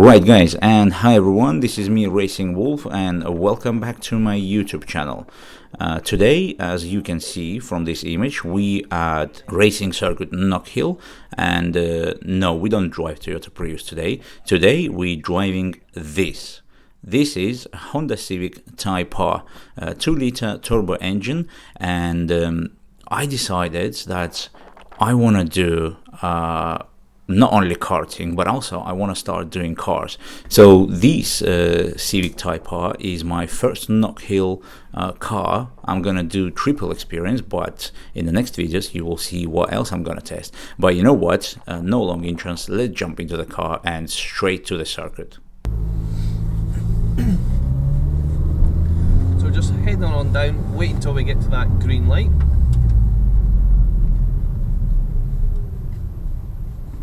Alright guys, and hi everyone, this is me Racing Wolf, and welcome back to my YouTube channel. Today, as you can see from this image, we at racing circuit Knockhill, and no, we don't drive Toyota Prius today. Today we driving this. This is a Honda Civic Type R, 2-liter turbo engine, and I decided that I want to do not only karting, but also I want to start doing cars. So this Civic Type R is my first Knockhill car. I'm gonna do triple experience, but in the next videos you will see what else I'm gonna test. But you know what, no long entrance, let's jump into the car and straight to the circuit. So just heading on down, wait until we get to that green light.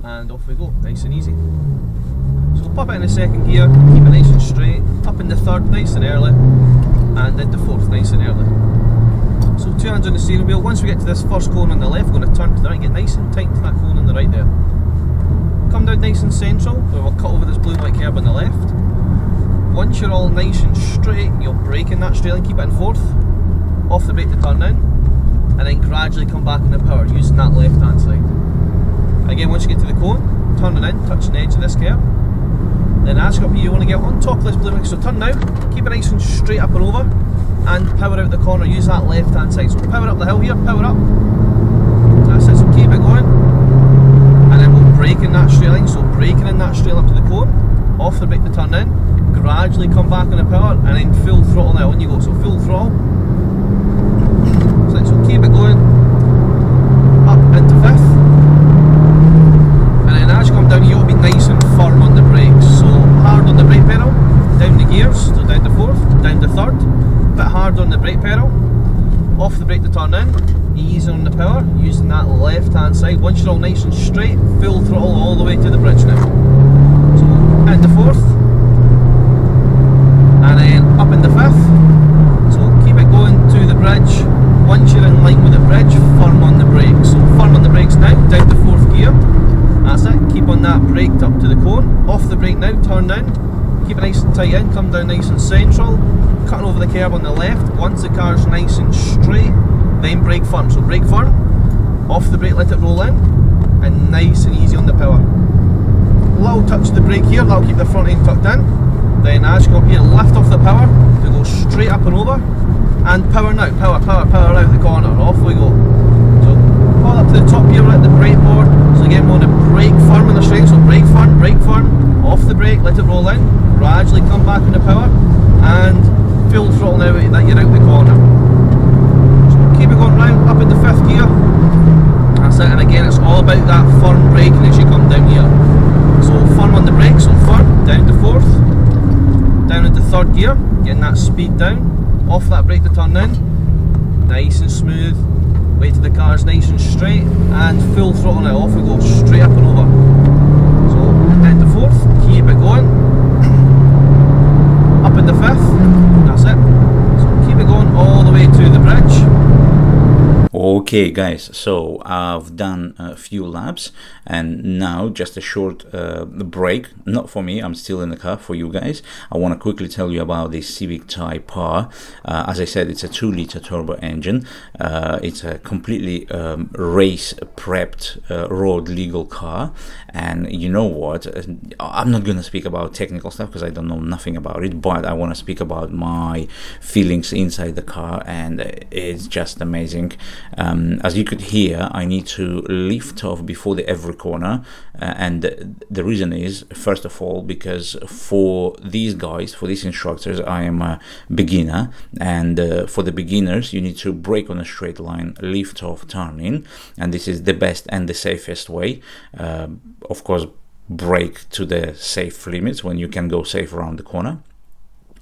And off we go, nice and easy. So we'll pop it in the second gear, keep it nice and straight, up in the third nice and early, and into fourth nice and early. So 2 hands on the steering wheel. Once we get to this first corner on the left, we're going to turn to the right, get nice and tight to that corner on the right there. Come down nice and central, where we'll cut over this blue and white curb on the left. Once you're all nice and straight, you'll brake in that straight line, keep it in fourth, off the brake to turn in, and then gradually come back in the power using that left hand side. Again, once you get to the cone, turning in, touching the edge of this curb. Then as you go up here, you want to get on top of this blue line. So turn now, keep it nice and straight up and over, and power out the corner, use that left hand side. So power up the hill here, power up. That's it, so keep it going. And then we'll brake in that straight line, so braking in that straight line up to the cone, off the brake to turn in, gradually come back on the power, and then full throttle now, on you go. So full throttle. So keep it going, up into fifth. As you come down, you'll be nice and firm on the brakes. So hard on the brake pedal, down the gears, so down to fourth, down to third, bit hard on the brake pedal, off the brake to turn in, easy on the power, using that left hand side. Once you're all nice and straight, full throttle all the way to the bridge now. So into fourth, and then up into fifth. So keep it going to the bridge. Once you're in line with the bridge, firm on the brakes. So firm on the brakes now, down to fourth gear. That's it, keep on that brake up to the cone, off the brake now, turn down, keep it nice and tight in, come down nice and central, cutting over the curb on the left. Once the car's nice and straight, then brake firm, so brake firm, off the brake, let it roll in, and nice and easy on the power. Little touch of the brake here, that'll keep the front end tucked in. Then as you come up here, lift off the power to go straight up and over, and power now, power out the corner, off we go. So all up to the top here, we're at the brake board. So again, we want to brake firm in the straight, so brake firm, off the brake, let it roll in, gradually come back on the power, and full throttle now that you're out the corner. So keep it going round, up in the fifth gear, that's it, and again it's all about that firm braking as you come down here. So firm on the brake, so firm, down to fourth, down into third gear, getting that speed down, off that brake to turn in, nice and smooth. Way to the car's nice and straight, and full throttle now, off we go, straight up and over. So into fourth, keep it going, up in the fifth, that's it. So keep it going all the way to the bridge. Okay guys, so I've done a few laps, and now just a short break, not for me, I'm still in the car, for you guys. I want to quickly tell you about this Civic Type R. As I said, it's a 2-liter turbo engine. It's a completely race prepped road legal car, and you know what, I'm not going to speak about technical stuff because I don't know nothing about it, but I want to speak about my feelings inside the car, and it's just amazing. As you could hear, I need to lift off before every corner, and the reason is, first of all, because for these guys, for these instructors, I am a beginner, and for the beginners you need to brake on a straight line, lift off, turn in, and this is the best and the safest way. Of course, brake to the safe limits when you can go safe around the corner.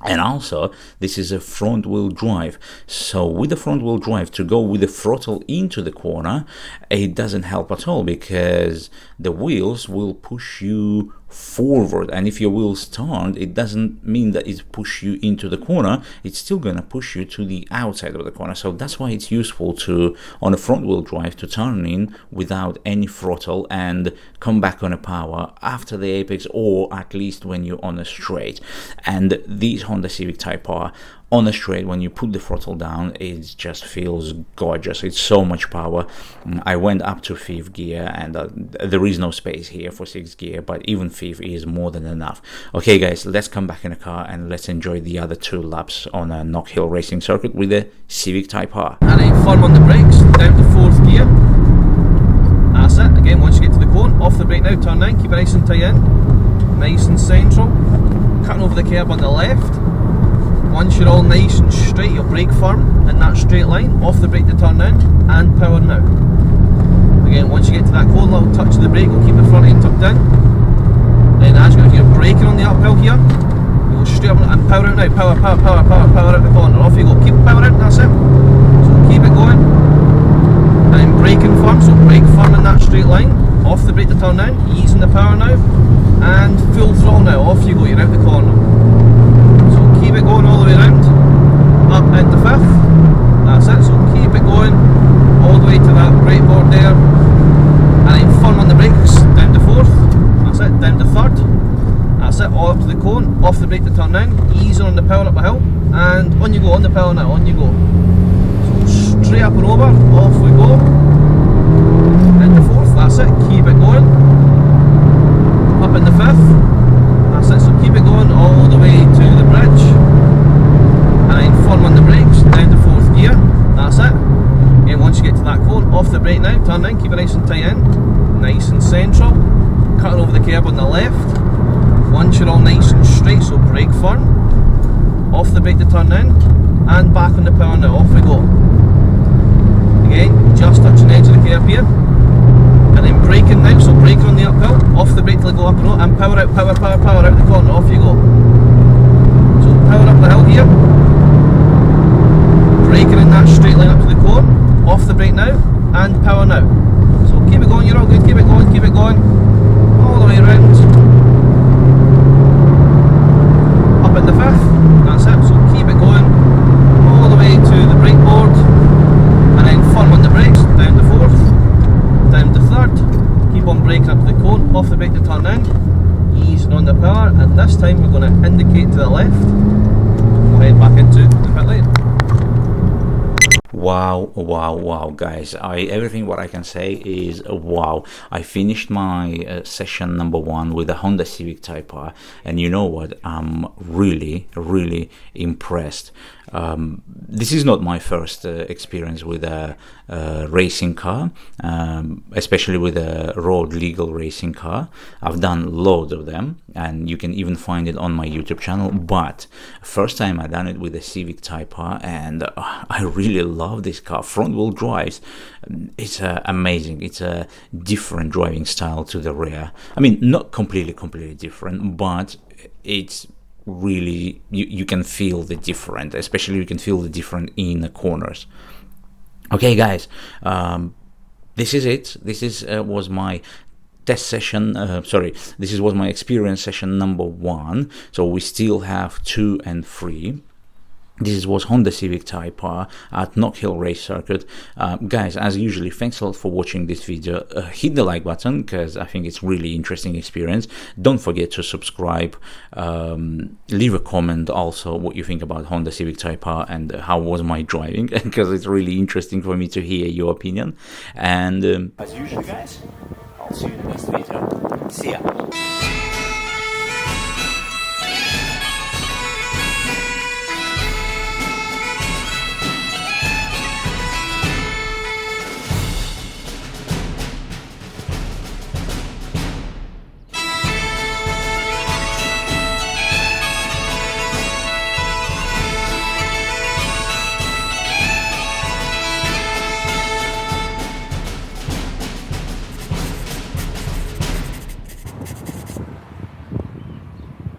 And also, this is a front wheel drive. So with the front wheel drive, to go with the throttle into the corner, it doesn't help at all, because the wheels will push you forward, and if your wheels turn, it doesn't mean that it push you into the corner, it's still gonna push you to the outside of the corner. So that's why it's useful to, on a front wheel drive, to turn in without any throttle and come back on a power after the apex, or at least when you're on a straight. And these Honda Civic Type R on a straight, when you put the throttle down, it just feels gorgeous. It's so much power. I went up to 5th gear, and there is no space here for 6th gear, but even 5th is more than enough. Okay guys, let's come back in the car and let's enjoy the other 2 laps on a Knockhill racing circuit with the Civic Type R. And then firm on the brakes, down to 4th gear. That's it. Again, once you get to the cone, off the brake now, turn 9, keep it nice and tight in, nice and central, cutting over the curb on the left. Once you're all nice and straight, you'll brake firm in that straight line, off the brake to turn in, and power now. Again, once you get to that cone, little touch of the brake will keep the front end tucked in. Then as you're braking on the uphill here, you go straight up and power out now, power out the corner, off you go, keep power out, that's it. So keep it going, and then braking firm, so brake firm in that straight line, off the brake to turn in, easing the power now, and full throttle now, off you go, you're out the corner. Keep it going all the way around, up into 5th, that's it, so keep it going all the way to that brake board there, and then firm on the brakes, down to 4th, that's it, down to 3rd, that's it, all up to the cone, off the brake to turn in, easing on the power up the hill, and on you go, on the power now, on you go. So straight up and over, off we go, into 4th, that's it, keep it going, up into 5th, that's it, so keep it going all the way to the bridge, and then firm on the brakes, down to 4th gear, that's it. And once you get to that cone, off the brake now, turn in, keep it nice and tight in, nice and central, cutting over the curb on the left. Once you're all nice and straight, so brake firm, off the brake to turn in, and back on the power now, off we go. Again, just touching the edge of the curb here. And then braking now, so braking on the uphill, off the brake till you go up and power out, power out the corner, off you go. So power up the hill here, braking in that straight line up to the cone, off the brake now, and power now. So keep it going, you're all good, keep it going, all the way around, up in the 5th, that's it, so keep it going, all the way to the brake board, and then firm on the brakes, down to 4th, down to 3rd, keep on braking up to the cone, off the brake to turn in, easing on the power, and this time we're going to indicate to the left, we'll head back into the pit lane. Wow guys, everything what I can say is wow. I finished my session number 1 with a Honda Civic Type R, and you know what, I'm really impressed. This is not my first experience with a racing car, especially with a road legal racing car. I've done loads of them, and you can even find it on my YouTube channel, but first time I done it with a Civic Type R, and I really love this car. Front wheel drives, it's amazing. It's a different driving style to the rear. I mean, not completely different, but it's really, you can feel the different, especially you can feel the different in the corners. Okay guys, this is it. This was my test session, this was my experience session number 1. So we still have 2 and 3. This was Honda Civic Type R at Knockhill race circuit. Guys, as usually, thanks a lot for watching this video. Hit the like button, because I think it's really interesting experience. Don't forget to subscribe. Leave a comment also what you think about Honda Civic Type R and how was my driving, because it's really interesting for me to hear your opinion. And as usual guys, I'll see you in the next video. See ya.